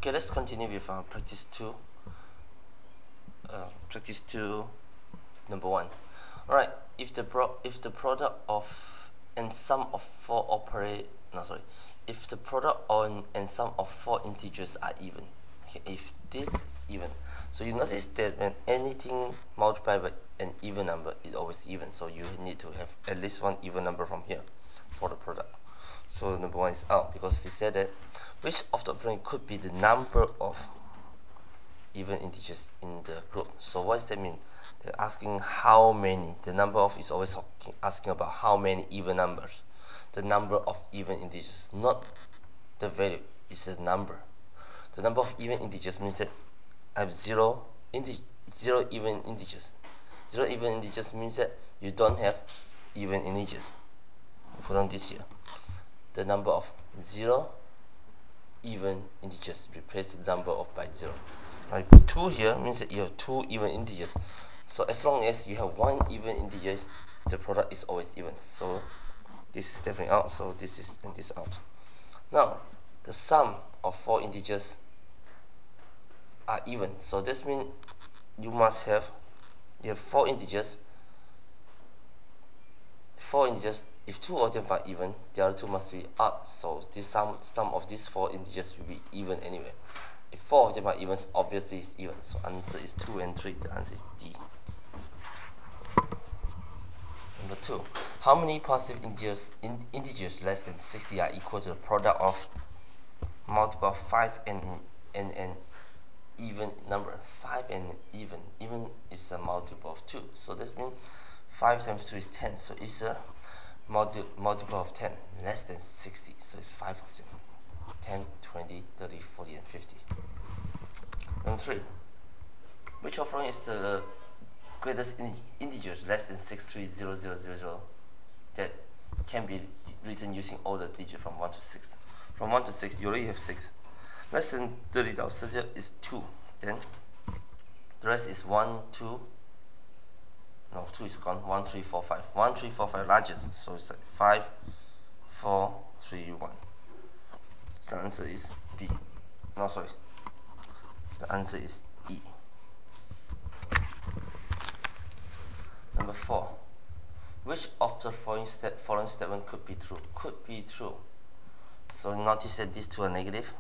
Okay, let's continue with practice 2. Practice 2, number 1. Alright, if the product of and sum of if the product on and sum of 4 integers are even. Okay, if this is even, so you notice that when anything multiplied by an even number, it's always even. So you need to have at least one even number from here for the product. So number 1 is out because they said that which of the following could be the number of even integers in the group. So what does that mean? They're asking how many. The number of is always asking about how many even numbers. The number of even integers, not the value, is a number. The number of even integers means that I have zero even integers. Zero even integers means that you don't have even integers. Put on this here. The number of 0 even integers, replace the number of by 0. Now you put 2 here means that you have 2 even integers. So as long as you have 1 even integer, the product is always even. So this is definitely out. So this is and this out. Now the sum of 4 integers are even. So this means you have 4 integers. 4 integers. If 2 of them are even, the other 2 must be odd. So this sum of these 4 integers will be even anyway. If 4 of them are even, obviously it's even. So answer is 2 and 3. The answer is D. Number 2. How many positive integers less than 60 are equal to the product of multiple of 5 and an even number? 5 and even. Even is a multiple of 2. So this means 5 times 2 is 10. So it's a multiple of 10 less than 60. So it's 5 of them. 10, 20, 30, 40, and 50. Number 3. Which of following is the greatest integers less than 63000 that can be written using all the digits from 1 to 6? From 1 to 6, you already have 6. Less than 30,000, so there is 2. Then the rest is 1, 2. No, 2 is gone. 1, 3, 4, 5. 1, 3, 4, 5 largest. So it's like 5, 4, 3, 1. So the answer is B. No, sorry. The answer is E. Number 4. Which of the following statement could be true? Could be true. So notice that these two are negative,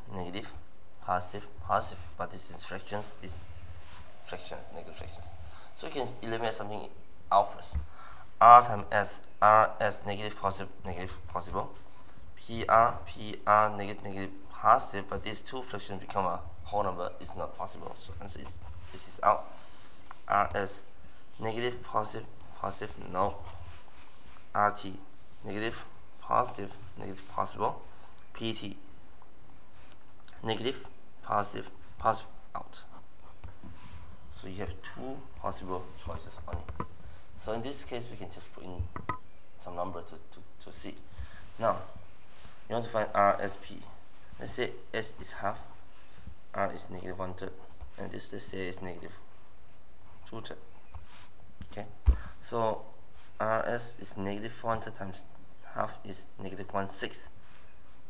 positive, but this is fractions, this fractions, negative fractions. So you can eliminate something out first. R times S, R as negative, possible. PR, negative, positive, but these two fractions become a whole number, is not possible. So answer is this is out. R as negative, positive, no. RT, negative, possible. PT, negative, positive, out. So you have 2 possible choices only. So in this case, we can just put in some number to see. Now, you want to find R as P. Let's say S is half, R is negative 1/3, and this let's say is negative 2/3. Okay, so RS is negative 1/3 times half is negative 1/6.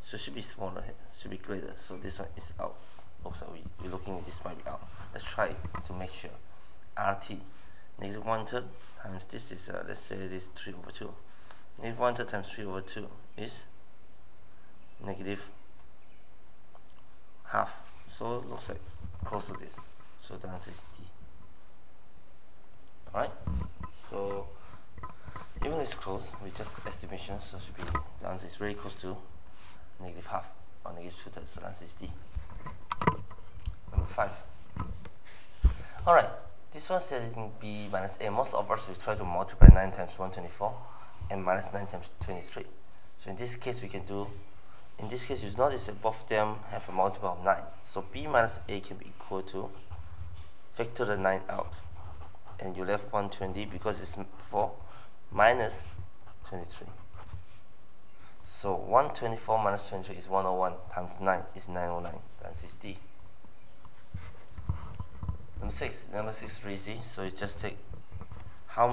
So it should be smaller here, should be greater. So this one is out. Looks like we're looking at this might be out. Let's try to make sure. RT, negative 1/3 times this is let's say it is 3/2. Negative 1/3 times 3/2 is negative half. So it looks like close to this. So the answer is D. Alright. So even it's close with just estimation, so it should be the answer is very close to negative half or negative 2/3. So the answer is D. Number 5. Alright, this one says B minus A. Most of us will try to multiply 9 times 124 and minus 9 times 23. So in this case, we can do, in this case, you notice that both of them have a multiple of 9. So B minus A can be equal to factor the 9 out. And you left 120 because it's 4 minus 23. So 124 minus 23 is 101 times 9 is 909. The answer is D. Number 6 is pretty easy. So you just take how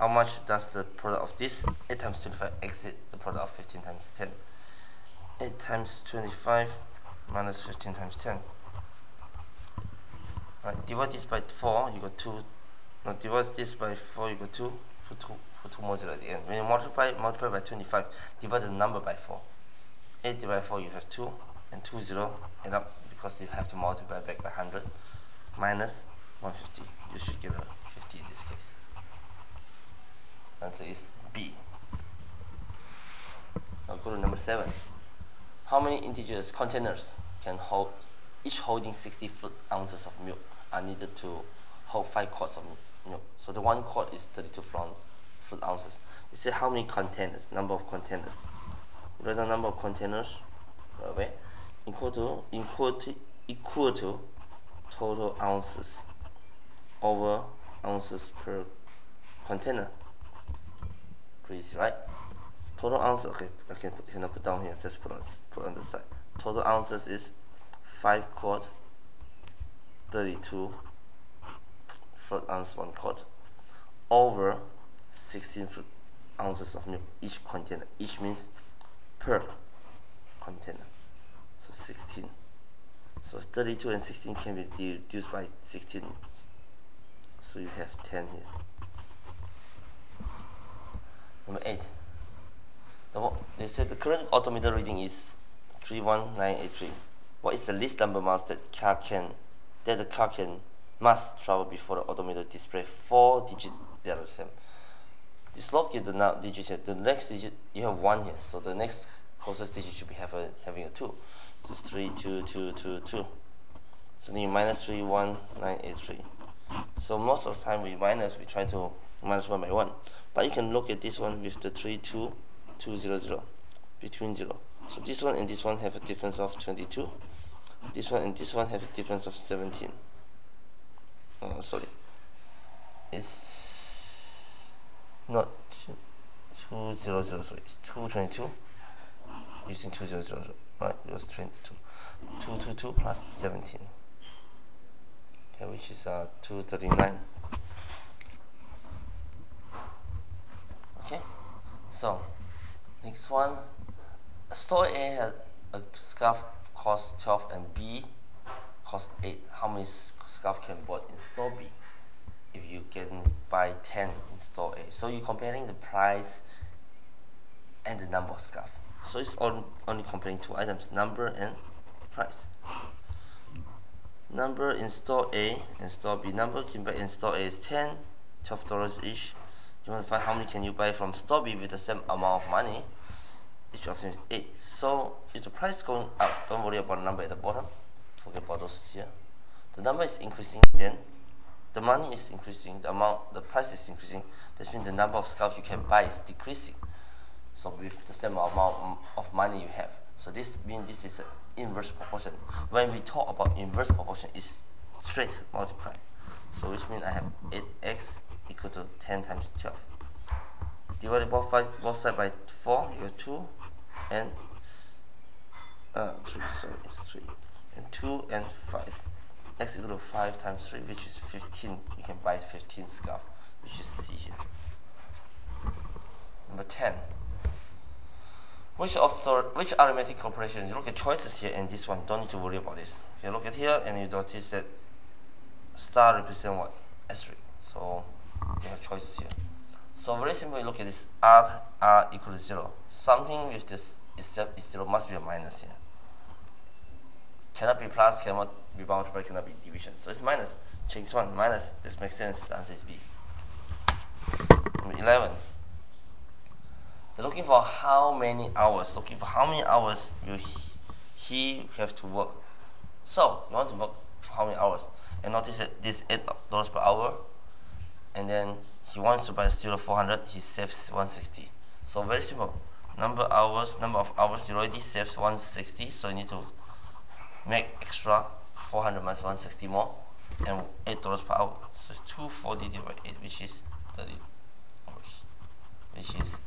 much does the product of this 8 times 25 exceed the product of 15 times 10? 8 times 25 minus 15 times 10. Right, divide this by 4, you got 2. Now divide this by 4, you got 2. Put 2 more 0 at the end. When you multiply by 25, divide the number by 4. 8 divided by 4, you have 2, and 2 0 end up, because you have to multiply back by 100, minus 150. You should get a 50 in this case. Answer is B. Now go to number 7. How many integers containers can hold, each holding 60 fluid ounces of milk, are needed to hold 5 quarts of milk? So the 1 quart is 32 fluid ounces. It says how many containers, number of containers. Write the number of containers equal to total ounces over ounces per container. Pretty easy, right? Total ounces, okay, I cannot put down here, just put on the side. Total ounces is 5 quart, 32 fluid ounce 1 quart, over 16 fluid ounces of milk each container. Each means per container. So 16. So 32 and 16 can be reduced by 16. So you have 10 here. Number 8. They said the current odometer reading is 31983. What is the least number of miles that the car must travel before the odometer display 4-digit LSM? This log gives the digit here. The next digit, you have 1 here, so the next closest digit should be having a 2. So it's 32222. So then you minus 31983. So most of the time we try to minus 1 by 1. But you can look at this one with the 32200 between 0. So this one and this one have a difference of 22. This one and this one have a difference of 17. Sorry. It's not 200, sorry, it's 222 using 200, right? It was 22. 222 plus 17, okay, which is 239. Okay, so next one, store A has a scarf cost 12 and B cost 8. How many scarf can be bought in store B if you can buy 10 in store A? So you're comparing the price and the number of scarf. So it's only comparing 2 items, number and price. Number in store A and store B. Number can buy in store A is 10, $12 each. You want to find how many can you buy from store B with the same amount of money. Each option is 8. So if the price is going up, don't worry about the number at the bottom. Forget about those here. The number is increasing, then the money is increasing, the price is increasing. This means the number of scarf you can buy is decreasing. So with the same amount of money you have. So this means this is an inverse proportion. When we talk about inverse proportion, it's straight multiply. So which means I have 8x equal to 10 times 12. Divided both sides by 4, you have 2 and 3, sorry, 3. And 2 and 5. X equal to 5 times 3, which is 15. You can buy 15 scarf, which is C here. Number 10. Which arithmetic operation? You look at choices here and this one, don't need to worry about this. If you look at here and you notice that star represent what? Asterisk. So you have choices here. So very simple, you look at this R equal to 0. Something with this is 0 must be a minus here. Cannot be plus, cannot be multiplied, cannot be division. So it's minus. Change one, minus. This makes sense. The answer is B. Number 11. They're looking for how many hours. Looking for how many hours will he have to work. So you want to work for how many hours? And notice that this $8 per hour. And then he wants to buy a student 400. He saves 160. So very simple. Number of hours. He already saves 160. So you need to make extra 400 minus 160 more, and $8 per hour. So it's 240 divided by 8, which is 30 hours, which is